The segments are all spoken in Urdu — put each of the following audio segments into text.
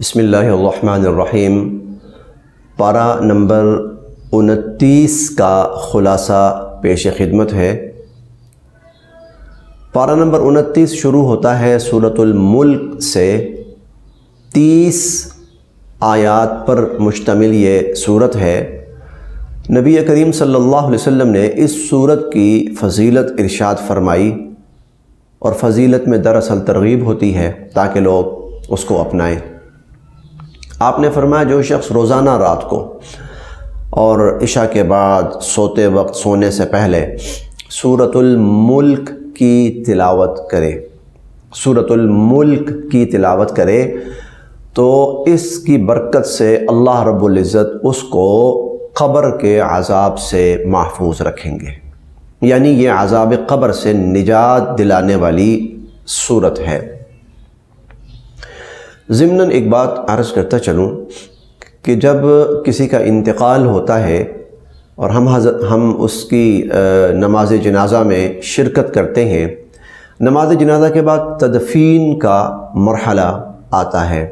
بسم اللہ الرحمن الرحیم۔ پارہ نمبر 29 کا خلاصہ پیش خدمت ہے۔ پارہ نمبر 29 شروع ہوتا ہے سورۃ الملک سے۔ 30 آیات پر مشتمل یہ صورت ہے۔ نبی کریم صلی اللہ علیہ وسلم نے اس صورت کی فضیلت ارشاد فرمائی، اور فضیلت میں دراصل ترغیب ہوتی ہے تاکہ لوگ اس کو اپنائیں۔ آپ نے فرمایا جو شخص روزانہ رات کو اور عشاء کے بعد سوتے وقت سونے سے پہلے سورۃ الملک کی تلاوت کرے، سورۃ الملک کی تلاوت کرے تو اس کی برکت سے اللہ رب العزت اس کو قبر کے عذاب سے محفوظ رکھیں گے، یعنی یہ عذاب قبر سے نجات دلانے والی صورت ہے۔ ضمناً ایک بات عرض کرتا چلوں کہ جب کسی کا انتقال ہوتا ہے اور ہم اس کی نماز جنازہ میں شرکت کرتے ہیں، نماز جنازہ کے بعد تدفین کا مرحلہ آتا ہے،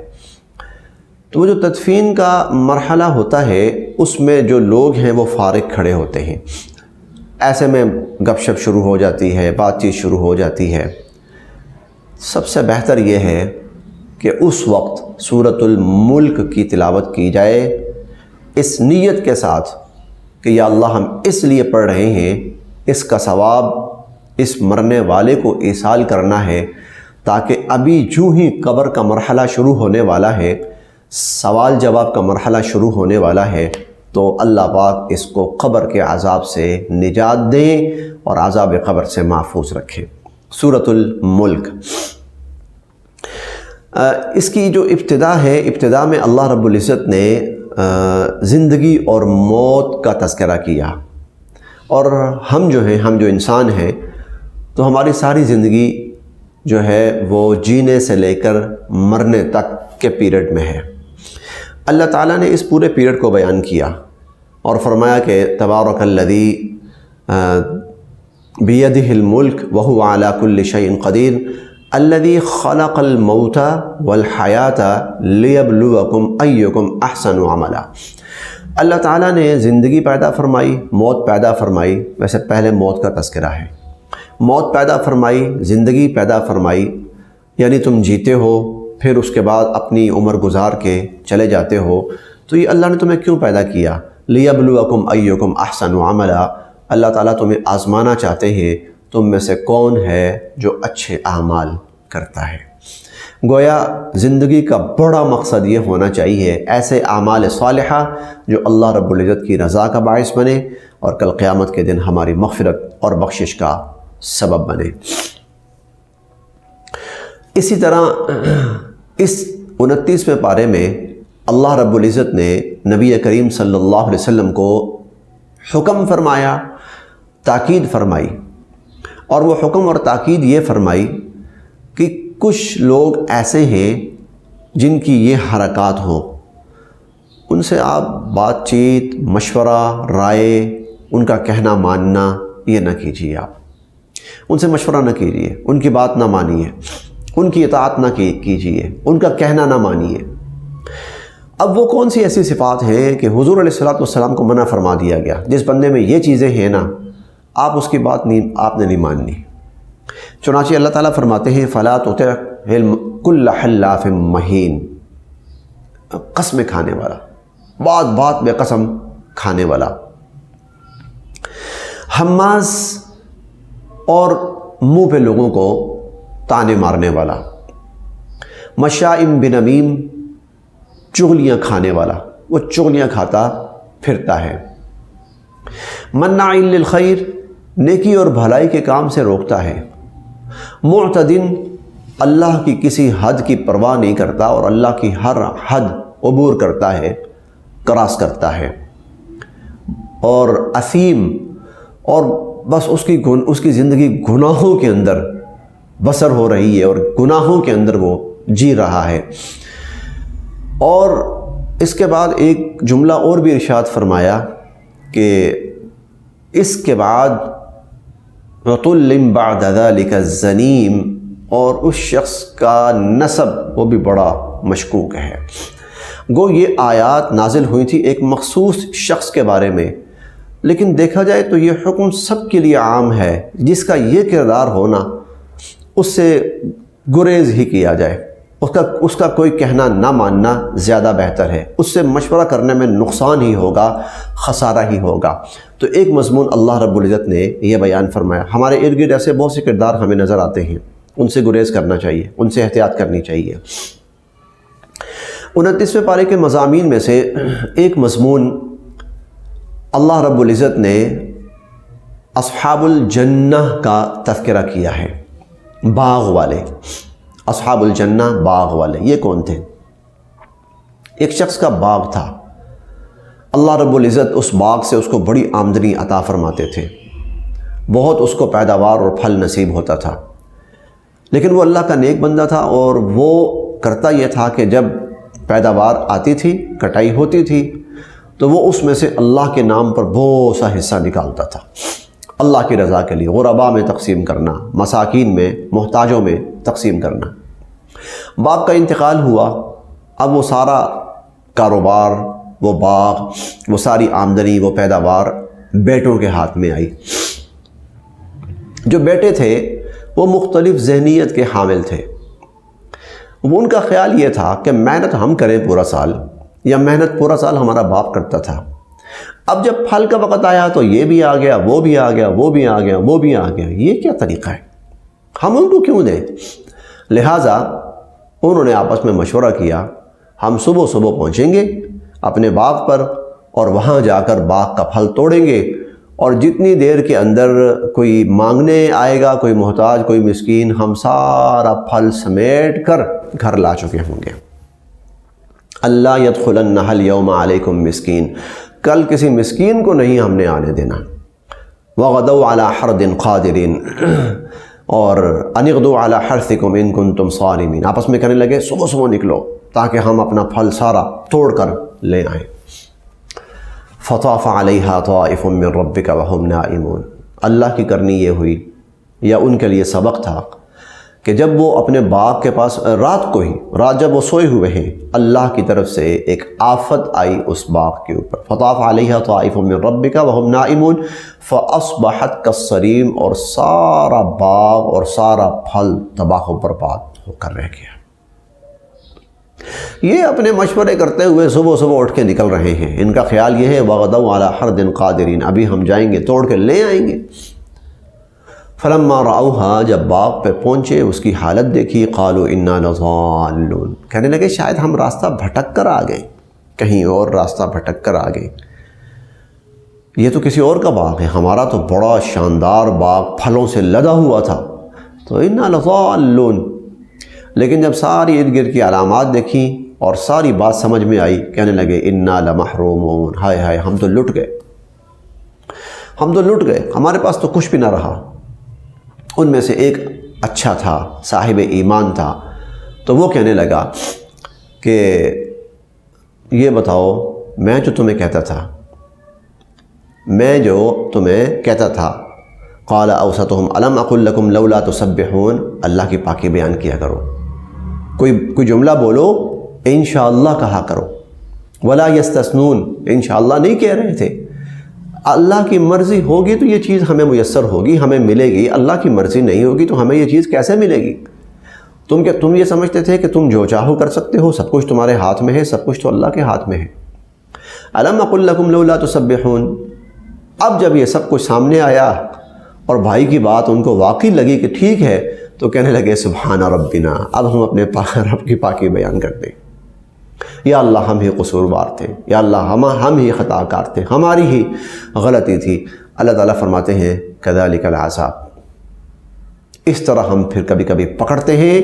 تو وہ جو تدفین کا مرحلہ ہوتا ہے اس میں جو لوگ ہیں وہ فارغ کھڑے ہوتے ہیں، ایسے میں گپ شپ شروع ہو جاتی ہے، بات چیت شروع ہو جاتی ہے۔ سب سے بہتر یہ ہے کہ اس وقت سورۃ الملک کی تلاوت کی جائے اس نیت کے ساتھ کہ یا اللہ ہم اس لیے پڑھ رہے ہیں، اس کا ثواب اس مرنے والے کو ایصال کرنا ہے، تاکہ ابھی جو ہی قبر کا مرحلہ شروع ہونے والا ہے، سوال جواب کا مرحلہ شروع ہونے والا ہے، تو اللہ پاک اس کو قبر کے عذاب سے نجات دیں اور عذاب قبر سے محفوظ رکھیں۔ سورۃ الملک اس کی جو ابتدا ہے، ابتدا میں اللہ رب العزت نے زندگی اور موت کا تذکرہ کیا، اور ہم جو انسان ہیں تو ہماری ساری زندگی جو ہے وہ جینے سے لے کر مرنے تک کے پیریڈ میں ہے۔ اللہ تعالیٰ نے اس پورے پیریڈ کو بیان کیا اور فرمایا کہ تبارک الذی بیدہ الملک وہو علی کل شیء قدیر الذی خلق الموت والحیات لیبلوکم ایکم احسن عملا۔ اللہ تعالیٰ نے زندگی پیدا فرمائی، موت پیدا فرمائی، ویسے پہلے موت کا تذکرہ ہے، موت پیدا فرمائی، زندگی پیدا فرمائی، یعنی تم جیتے ہو پھر اس کے بعد اپنی عمر گزار کے چلے جاتے ہو، تو یہ اللہ نے تمہیں کیوں پیدا کیا؟ لیبلوکم ایکم احسن عملا، اللہ تعالیٰ تمہیں آزمانا چاہتے ہیں تم میں سے کون ہے جو اچھے اعمال کرتا ہے۔ گویا زندگی کا بڑا مقصد یہ ہونا چاہیے ایسے اعمال صالحہ جو اللہ رب العزت کی رضا کا باعث بنے اور کل قیامت کے دن ہماری مغفرت اور بخشش کا سبب بنے۔ اسی طرح اس 29ویں پارے میں اللہ رب العزت نے نبی کریم صلی اللہ علیہ وسلم کو حکم فرمایا، تاکید فرمائی، اور وہ حکم اور تاکید یہ فرمائی کہ کچھ لوگ ایسے ہیں جن کی یہ حرکات ہوں، ان سے آپ بات چیت، مشورہ، رائے، ان کا کہنا ماننا یہ نہ کیجیے، آپ ان سے مشورہ نہ کیجیے، ان کی بات نہ مانیے، ان کی اطاعت نہ کیجیے، ان کا کہنا نہ مانیے۔ اب وہ کون سی ایسی صفات ہیں کہ حضور علیہ السلام کو منع فرما دیا گیا، جس بندے میں یہ چیزیں ہیں نا، آپ اس کی بات آپ نے نہیں ماننی۔ چنانچہ اللہ تعالیٰ فرماتے ہیں فَلَا تُطِعْ كُلَّ حَلَّافٍ مَّهِينٍ، قسم کھانے والا، بات بات میں قسم کھانے والا، حماز اور منہ پہ لوگوں کو تانے مارنے والا، مشائم بنمیم، چغلیاں کھانے والا، وہ چغلیاں کھاتا پھرتا ہے، مناع للخیر، نیکی اور بھلائی کے کام سے روکتا ہے، معتدن، اللہ کی کسی حد کی پرواہ نہیں کرتا اور اللہ کی ہر حد عبور کرتا ہے، کراس کرتا ہے، اور اثیم، اور بس اس کی زندگی گناہوں کے اندر بسر ہو رہی ہے اور گناہوں کے اندر وہ جی رہا ہے۔ اور اس کے بعد ایک جملہ اور بھی ارشاد فرمایا کہ اس کے بعد وَطُلٍ بَعْدَ ذَلِكَ الزَّنِيمِ، اور اس شخص کا نسب وہ بھی بڑا مشکوک ہے۔ گو یہ آیات نازل ہوئی تھی ایک مخصوص شخص کے بارے میں، لیکن دیکھا جائے تو یہ حکم سب کے لیے عام ہے۔ جس کا یہ کردار ہونا، اس سے گریز ہی کیا جائے، اس کا کوئی کہنا نہ ماننا زیادہ بہتر ہے۔ اس سے مشورہ کرنے میں نقصان ہی ہوگا، خسارہ ہی ہوگا۔ تو ایک مضمون اللہ رب العزت نے یہ بیان فرمایا۔ ہمارے ارد گرد ایسے بہت سے کردار ہمیں نظر آتے ہیں، ان سے گریز کرنا چاہیے، ان سے احتیاط کرنی چاہیے۔ 29ویں پارے کے مضامین میں سے ایک مضمون اللہ رب العزت نے اصحاب الجنہ کا تذکرہ کیا ہے، باغ والے۔ اصحاب الجنہ، باغ والے، یہ کون تھے؟ ایک شخص کا باغ تھا، اللہ رب العزت اس باغ سے اس کو بڑی آمدنی عطا فرماتے تھے، بہت اس کو پیداوار اور پھل نصیب ہوتا تھا، لیکن وہ اللہ کا نیک بندہ تھا، اور وہ کرتا یہ تھا کہ جب پیداوار آتی تھی، کٹائی ہوتی تھی، تو وہ اس میں سے اللہ کے نام پر بہت سا حصہ نکالتا تھا، اللہ کی رضا کے لیے، غرباء میں تقسیم کرنا، مساکین میں، محتاجوں میں تقسیم کرنا۔ باپ کا انتقال ہوا، اب وہ سارا کاروبار، وہ باغ، وہ ساری آمدنی، وہ پیداوار بیٹوں کے ہاتھ میں آئی۔ جو بیٹے تھے وہ مختلف ذہنیت کے حامل تھے۔ ان کا خیال یہ تھا کہ محنت ہم کریں پورا سال، یا محنت پورا سال ہمارا باپ کرتا تھا، اب جب پھل کا وقت آیا تو یہ بھی آ گیا، وہ بھی آ گیا، وہ بھی آ گیا، وہ بھی آ گیا، یہ کیا طریقہ ہے، ہم ان کو کیوں دیں؟ لہٰذا انہوں نے آپس میں مشورہ کیا، ہم صبح صبح پہنچیں گے اپنے باغ پر، اور وہاں جا کر باغ کا پھل توڑیں گے، اور جتنی دیر کے اندر کوئی مانگنے آئے گا، کوئی محتاج، کوئی مسکین، ہم سارا پھل سمیٹ کر گھر لا چکے ہوں گے۔ اللہ يدخلنها اليوم علیکم مسکین، کل کسی مسکین کو نہیں ہم نے آنے دینا۔ وغدوا علی حرد قادرین، اور ان اغدوا علی حرثکم ان کنتم صارمین، آپس میں کہنے لگے صبح صبح نکلو تاکہ ہم اپنا پھل سارا توڑ کر لے آئیں۔ فطاف علیہا طائف من ربک وہم نائمون، اللہ کی کرنی یہ ہوئی، یا ان کے لیے سبق تھا کہ جب وہ اپنے باغ کے پاس رات جب وہ سوئے ہوئے ہیں، اللہ کی طرف سے ایک آفت آئی اس باغ کے اوپر۔ فطاف علیہا طائف من ربک وہم نائمون فاصبحت کالصریم، اور سارا باغ اور سارا پھل تباہ و برباد ہو کر رہ گیا۔ یہ اپنے مشورے کرتے ہوئے صبح صبح اٹھ کے نکل رہے ہیں، ان کا خیال یہ ہے وغدوا علی حرد قادرین، ابھی ہم جائیں گے توڑ کے لے آئیں گے۔ فلما رأوها، جب باغ پہ پہنچے، اس کی حالت دیکھی، قالوا انا لضالون، کہنے لگے شاید ہم راستہ بھٹک کر آ گئے، کہیں اور راستہ بھٹک کر آ گئے، یہ تو کسی اور کا باغ ہے، ہمارا تو بڑا شاندار باغ پھلوں سے لدا ہوا تھا، تو انا لضالون۔ لیکن جب ساری ارد گرد کی علامات دیکھیں اور ساری بات سمجھ میں آئی، کہنے لگے انا لمحرومون، ہائے ہائے ہم تو لٹ گئے، ہمارے پاس تو کچھ بھی نہ رہا۔ ان میں سے ایک اچھا تھا، صاحب ایمان تھا، تو وہ کہنے لگا کہ یہ بتاؤ، میں جو تمہیں کہتا تھا، قال اوسطهم الم اقل لکم لولا تسبحون، اللہ کی پاکی بیان کیا کرو، کوئی جملہ بولو، انشاءاللہ کہا کرو، ولا یستثنون، انشاءاللہ نہیں کہہ رہے تھے، اللہ کی مرضی ہوگی تو یہ چیز ہمیں میسر ہوگی، ہمیں ملے گی، اللہ کی مرضی نہیں ہوگی تو ہمیں یہ چیز کیسے ملے گی؟ تم یہ سمجھتے تھے کہ تم جو چاہو کر سکتے ہو، سب کچھ تمہارے ہاتھ میں ہے، سب کچھ تو اللہ کے ہاتھ میں ہے۔ الم اقل لکم لولا تسبحون، اب جب یہ سب کچھ سامنے آیا اور بھائی کی بات ان کو واقعی لگی کہ ٹھیک ہے، تو کہنے لگے سبحان ربنا، اب ہم اپنے رب کی پاکی بیان کرتے ہیں، یا اللہ ہم ہی قصوروار تھے، یا اللہ ہم ہی خطا کار تھے، ہماری ہی غلطی تھی۔ اللہ تعالیٰ فرماتے ہیں کذالک العذاب، اس طرح ہم پھر کبھی کبھی پکڑتے ہیں،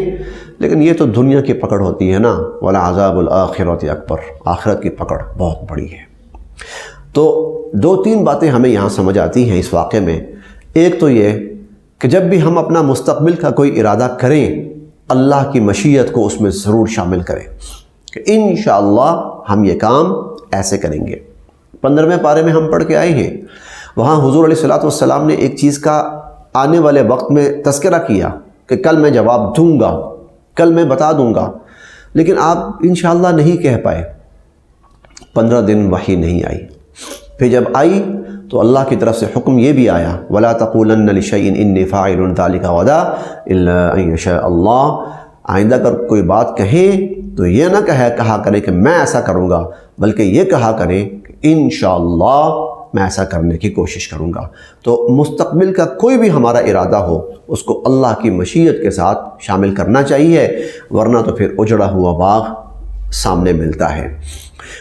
لیکن یہ تو دنیا کی پکڑ ہوتی ہے نا، ولعذاب الآخرۃ اکبر، آخرت کی پکڑ بہت بڑی ہے۔ تو 2-3 باتیں ہمیں یہاں سمجھ آتی ہیں اس واقعے میں۔ ایک تو یہ کہ جب بھی ہم اپنا مستقبل کا کوئی ارادہ کریں، اللہ کی مشیت کو اس میں ضرور شامل کریں کہ انشاءاللہ ہم یہ کام ایسے کریں گے۔ 15ویں پارے میں ہم پڑھ کے آئے ہیں، وہاں حضور علیہ الصلوۃ نے ایک چیز کا آنے والے وقت میں تذکرہ کیا کہ کل میں جواب دوں گا، کل میں بتا دوں گا۔ لیکن آپ انشاءاللہ نہیں کہہ پائے، 15 دن وحی نہیں آئی۔ پھر جب آئی تو اللہ کی طرف سے حکم یہ بھی آیا وَلَا تَقُولَنَّ لِشَيْءٍ إِنِّي فَاعِلٌ ذَلِكَ غَدًا إِلَّا أَن يَشَاءَ اللَّهُ۔ آئندہ اگر کوئی بات کہیں تو یہ نہ کہا کریں کہ میں ایسا کروں گا، بلکہ یہ کہا کریں کہ انشاءاللہ میں ایسا کرنے کی کوشش کروں گا۔ تو مستقبل کا کوئی بھی ہمارا ارادہ ہو اس کو اللہ کی مشیت کے ساتھ شامل کرنا چاہیے، ورنہ تو پھر اجڑا ہوا باغ سامنے ملتا ہے۔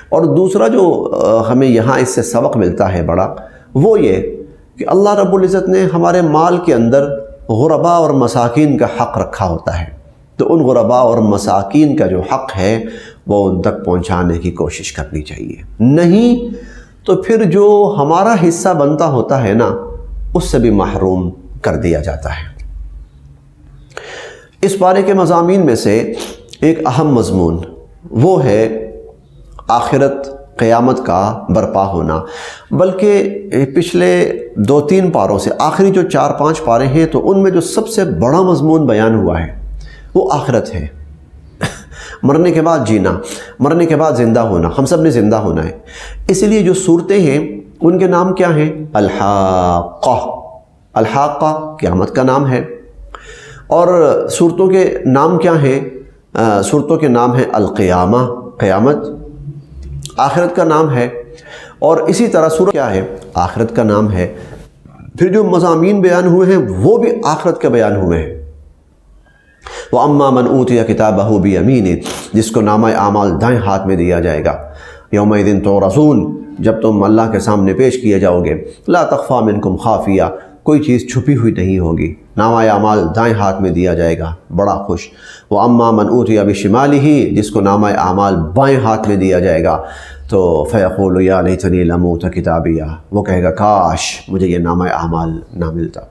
اور دوسرا جو ہمیں یہاں اس سے سبق ملتا ہے بڑا، وہ یہ کہ اللہ رب العزت نے ہمارے مال کے اندر غرباء اور مساکین کا حق رکھا ہوتا ہے، تو ان غرباء اور مساکین کا جو حق ہے وہ ان تک پہنچانے کی کوشش کرنی چاہیے، نہیں تو پھر جو ہمارا حصہ بنتا ہوتا ہے نا اس سے بھی محروم کر دیا جاتا ہے۔ اس بارے کے مضامین میں سے ایک اہم مضمون وہ ہے آخرت، قیامت کا برپا ہونا، بلکہ پچھلے 2-3 پاروں سے آخری جو 4-5 پارے ہیں تو ان میں جو سب سے بڑا مضمون بیان ہوا ہے وہ آخرت ہے۔ مرنے کے بعد جینا، مرنے کے بعد زندہ ہونا، ہم سب نے زندہ ہونا ہے۔ اس لیے جو صورتیں ہیں ان کے نام کیا ہیں؟ الحاقہ، الحاقہ قیامت کا نام ہے، اور صورتوں کے نام کیا ہیں؟ صورتوں کے نام ہیں القیامہ، قیامت، آخرت کا نام ہے، اور اسی طرح سورہ کیا ہے؟ آخرت کا نام ہے۔ پھر جو مضامین بیان ہوئے ہیں وہ بھی آخرت کے بیان ہوئے ہیں۔ وَأَمَّا مَنْ أُوتِيَ كِتَابَهُ بِيَمِينِهِ، جس کو نامہ اعمال دائیں ہاتھ میں دیا جائے گا، يَوْمَئِذٍ تُعْرَضُونَ، جب تم اللہ کے سامنے پیش کیے جاؤ گے، لَا تَخْفَى مِنْكُمْ خَافِيَةٌ، کوئی چیز چھپی ہوئی نہیں ہوگی، نامہ اعمال دائیں ہاتھ میں دیا جائے گا، بڑا خوش۔ وَأَمَّا مَنْ أُوتِيَ بِشِمَالِهِ، جس کو نامہ اعمال بائیں ہاتھ میں دیا جائے گا، تو فَيَقُولُ يَا لَيْتَنِي لَمْ أُوتَ كِتَابِيَهْ، وہ کہے گا کاش مجھے یہ نامہ اعمال نہ ملتا۔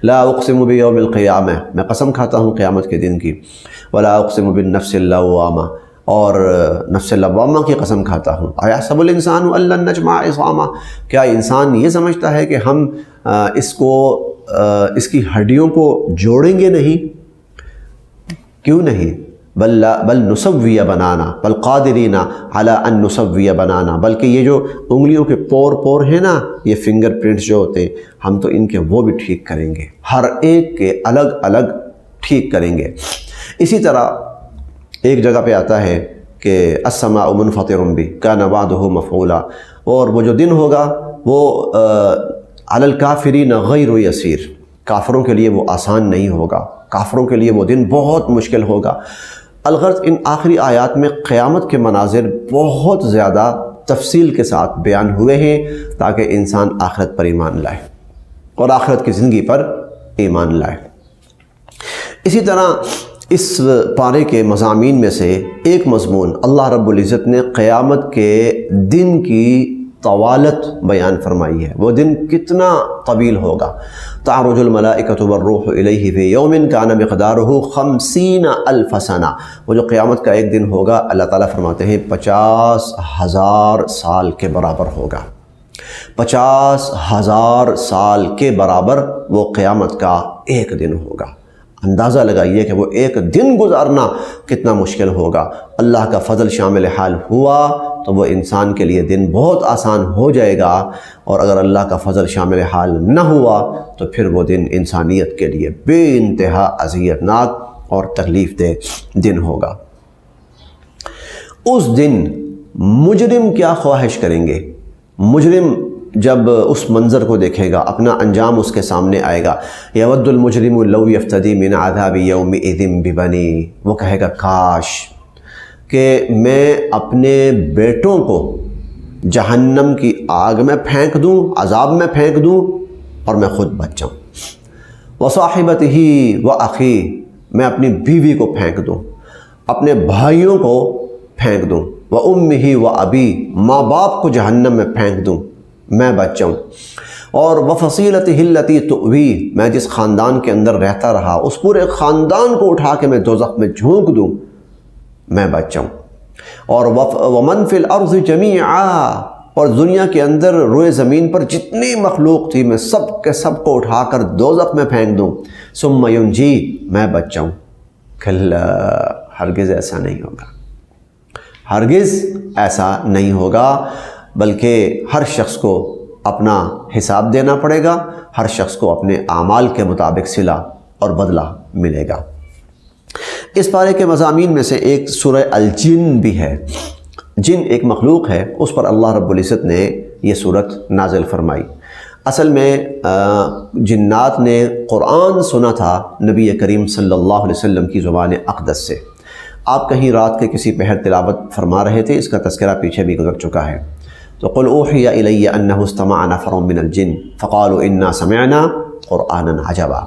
لا اقسم بیوم القیامہ، میں قسم کھاتا ہوں قیامت کے دن کی، ولا اقسم بالنفس اللوامہ، اور نفس لوامہ کی قسم کھاتا ہوں۔ ایحسب الانسان ان لن نجمع عظامہ، کیا انسان یہ سمجھتا ہے کہ ہم اس کی ہڈیوں کو جوڑیں گے نہیں؟ کیوں نہیں؟ بل نسوی بنانا، بل قادرین علی ان نسوی بنانا، بلکہ یہ جو انگلیوں کے پور ہیں نا، یہ فنگر پرنٹس جو ہوتے ہیں، ہم تو ان کے وہ بھی ٹھیک کریں گے، ہر ایک کے الگ الگ ٹھیک کریں گے۔ اسی طرح ایک جگہ پہ آتا ہے کہ السماء منفطر بہ کان وعدہ مفعولا، اور وہ جو دن ہوگا وہ علی الکافرین غیر یسیر، کافروں کے لیے وہ آسان نہیں ہوگا، کافروں کے لیے وہ دن بہت مشکل ہوگا۔ الغرض ان آخری آیات میں قیامت کے مناظر بہت زیادہ تفصیل کے ساتھ بیان ہوئے ہیں تاکہ انسان آخرت پر ایمان لائے اور آخرت کی زندگی پر ایمان لائے۔ اسی طرح اس پارے کے مضامین میں سے ایک مضمون اللہ رب العزت نے قیامت کے دن کی طوالت بیان فرمائی ہے، وہ دن کتنا طویل ہوگا۔ تعرج الملائکۃ والروح الیہ فی یوم کان مقدارہ 50,000 سنہ، وہ جو قیامت کا ایک دن ہوگا اللہ تعالیٰ فرماتے ہیں 50,000 سال کے برابر ہوگا، 50,000 سال کے برابر وہ قیامت کا ایک دن ہوگا۔ اندازہ لگائیے کہ وہ ایک دن گزارنا کتنا مشکل ہوگا۔ اللہ کا فضل شامل حال ہوا تو وہ انسان کے لیے دن بہت آسان ہو جائے گا، اور اگر اللہ کا فضل شامل حال نہ ہوا تو پھر وہ دن انسانیت کے لیے بے انتہا اذیت ناک اور تکلیف دہ دن ہوگا۔ اس دن مجرم کیا خواہش کریں گے؟ مجرم جب اس منظر کو دیکھے گا، اپنا انجام اس کے سامنے آئے گا، یود المجرم لو یفتدی من عذاب یومئذ ببنی، وہ کہے گا کاش کہ میں اپنے بیٹوں کو جہنم کی آگ میں پھینک دوں، عذاب میں پھینک دوں، اور میں خود بچ جاؤں۔ وصاحبتہ واخی، میں اپنی بیوی کو پھینک دوں، اپنے بھائیوں کو پھینک دوں، وامہ وابی، ماں باپ کو جہنم میں پھینک دوں، میں بچ جاؤں، اور وفصیلتہ التی تؤوی، میں جس خاندان کے اندر رہتا رہا اس پورے خاندان کو اٹھا کے میں دوزخ میں جھونک دوں، میں بچ جاؤں، اور ومن فی الارض جمیعا، اور دنیا کے اندر روئے زمین پر جتنی مخلوق تھی میں سب کے سب کو اٹھا کر دوزخ میں پھینک دوں، ثم ینجی، میں بچ جاؤں۔ کلا، ہرگز ایسا نہیں ہوگا، ہرگز ایسا نہیں ہوگا، بلکہ ہر شخص کو اپنا حساب دینا پڑے گا، ہر شخص کو اپنے اعمال کے مطابق صلہ اور بدلہ ملے گا۔ اس پارے کے مضامین میں سے ایک سورہ الجن بھی ہے۔ جن ایک مخلوق ہے، اس پر اللہ رب العزت نے یہ سورت نازل فرمائی۔ اصل میں جنات نے قرآن سنا تھا نبی کریم صلی اللہ علیہ وسلم کی زبان اقدس سے۔ آپ کہیں رات کے کسی پہر تلاوت فرما رہے تھے، اس کا تذکرہ پیچھے بھی گزر چکا ہے۔ تو قل اوحی الی انہ استمع نفر من الجن فقالوا انا سمعنا قرآنا عجبا،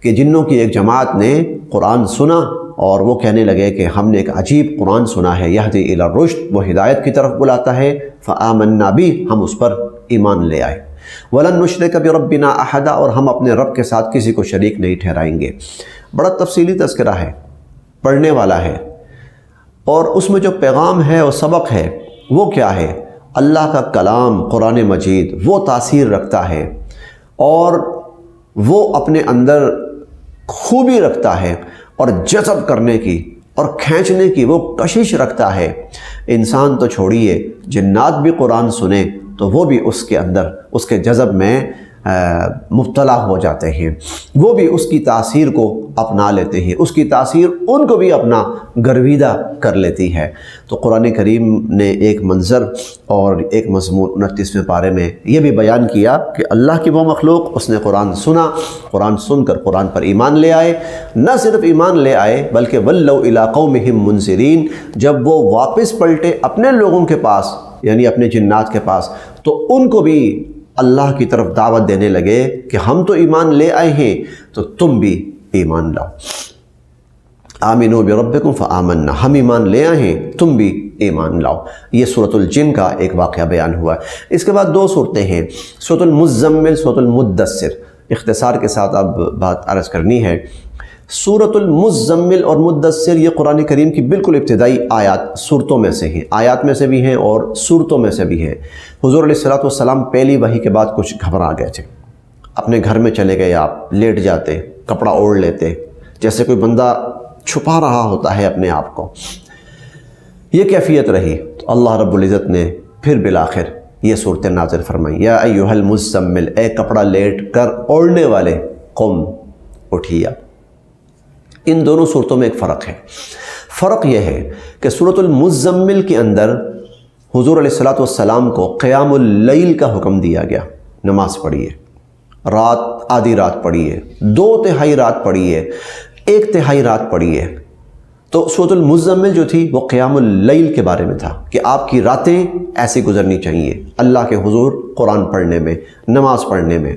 کہ جنوں کی ایک جماعت نے قرآن سنا اور وہ کہنے لگے کہ ہم نے ایک عجیب قرآن سنا ہے، یہدی الی الرشد، وہ ہدایت کی طرف بلاتا ہے، فآمنا بھی، ہم اس پر ایمان لے آئے، ولن نشرک بربنا احدا، اور ہم اپنے رب کے ساتھ کسی کو شریک نہیں ٹھہرائیں گے۔ بڑا تفصیلی تذکرہ ہے، پڑھنے والا ہے، اور اس میں جو پیغام ہے اور سبق ہے وہ کیا ہے؟ اللہ کا کلام قرآن مجید وہ تاثیر رکھتا ہے اور وہ اپنے اندر خوبی رکھتا ہے اور جذب کرنے کی اور کھینچنے کی وہ کشش رکھتا ہے۔ انسان تو چھوڑیے، جنات بھی قرآن سنیں تو وہ بھی اس کے اندر اس کے جذب میں مبتلا ہو جاتے ہیں، وہ بھی اس کی تاثیر کو اپنا لیتے ہیں، اس کی تاثیر ان کو بھی اپنا گرویدہ کر لیتی ہے۔ تو قرآن کریم نے ایک منظر اور ایک مضمون 29ویں پارے میں یہ بھی بیان کیا کہ اللہ کی وہ مخلوق، اس نے قرآن سنا، قرآن سن کر قرآن پر ایمان لے آئے، نہ صرف ایمان لے آئے بلکہ وَلَّوْا إِلَىٰ قَوْمِهِمْ مُنذِرِينَ، جب وہ واپس پلٹے اپنے لوگوں کے پاس یعنی اپنے جنات کے پاس، تو ان کو بھی اللہ کی طرف دعوت دینے لگے کہ ہم تو ایمان لے آئے ہیں تو تم بھی ایمان لاؤ۔ آمنوا بربکم فآمنا، ہم ایمان لے آئے ہیں تم بھی ایمان لاؤ۔ یہ سورۃ الجن کا ایک واقعہ بیان ہوا ہے۔ اس کے بعد دو صورتیں ہیں، سورۃ المزمل، سورۃ المدثر۔ اختصار کے ساتھ اب بات عرض کرنی ہے۔ سورۃ المزمل اور مدثر یہ قرآن کریم کی بالکل ابتدائی آیات صورتوں میں سے ہیں، آیات میں سے بھی ہیں اور صورتوں میں سے بھی ہیں۔ حضور علیہ السلام پہلی وحی کے بعد کچھ گھبرا گئے تھے، اپنے گھر میں چلے گئے، آپ لیٹ جاتے، کپڑا اوڑھ لیتے، جیسے کوئی بندہ چھپا رہا ہوتا ہے اپنے آپ کو۔ یہ کیفیت رہی تو اللہ رب العزت نے پھر بالآخر یہ صورتیں نازل فرمائی، یا ایھا المزمل، اے کپڑا لیٹ کر اوڑھنے والے، قم، اٹھیا۔ ان دونوں صورتوں میں ایک فرق ہے۔ فرق یہ ہے کہ سورۃ المزمل کے اندر حضور علیہ السلام کو قیام اللیل کا حکم دیا گیا، نماز پڑھیے، رات آدھی رات پڑھیے، 2/3 رات پڑھیے، 1/3 رات پڑھیے۔ تو سورۃ المزمل جو تھی وہ قیام اللیل کے بارے میں تھا کہ آپ کی راتیں ایسی گزرنی چاہیے اللہ کے حضور قرآن پڑھنے میں، نماز پڑھنے میں۔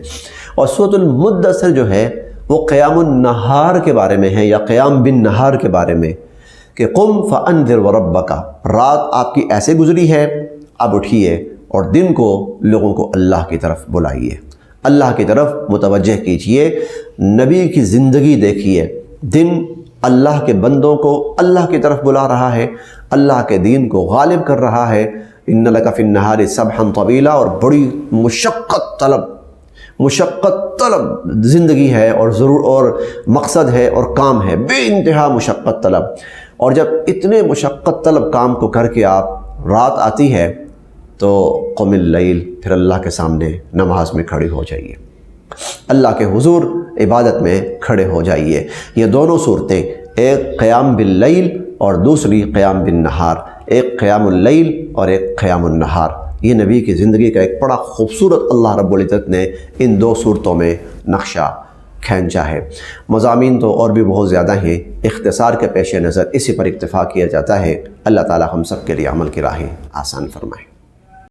اور سورۃ المدثر جو ہے وہ قیام النہار کے بارے میں ہے، یا قیام بالنہار کے بارے میں، کہ قم فانذر وربک، رات آپ کی ایسے گزری ہے، اب اٹھیے اور دن کو لوگوں کو اللہ کی طرف بلائیے، اللہ کی طرف متوجہ کیجئے، نبی کی زندگی دیکھیے، دن اللہ کے بندوں کو اللہ کی طرف بلا رہا ہے، اللہ کے دین کو غالب کر رہا ہے۔ ان لک فی النہار سبحا طویلا، اور بڑی مشقت طلب زندگی ہے اور ضرور اور مقصد ہے اور کام ہے، بے انتہا مشقت طلب۔ اور جب اتنے مشقت طلب کام کو کر کے آپ رات آتی ہے تو قم اللیل، پھر اللہ کے سامنے نماز میں کھڑے ہو جائیے، اللہ کے حضور عبادت میں کھڑے ہو جائیے۔ یہ دونوں صورتیں، ایک قیام باللیل اور دوسری قیام بالنہار، ایک قیام اللیل اور ایک قیام النہار، یہ نبی کی زندگی کا ایک بڑا خوبصورت اللہ رب العزت نے ان دو صورتوں میں نقشہ کھینچا ہے۔ مضامین تو اور بھی بہت زیادہ ہیں، اختصار کے پیش نظر اسی پر اکتفا کیا جاتا ہے۔ اللہ تعالی ہم سب کے لیے عمل کی راہیں آسان فرمائے۔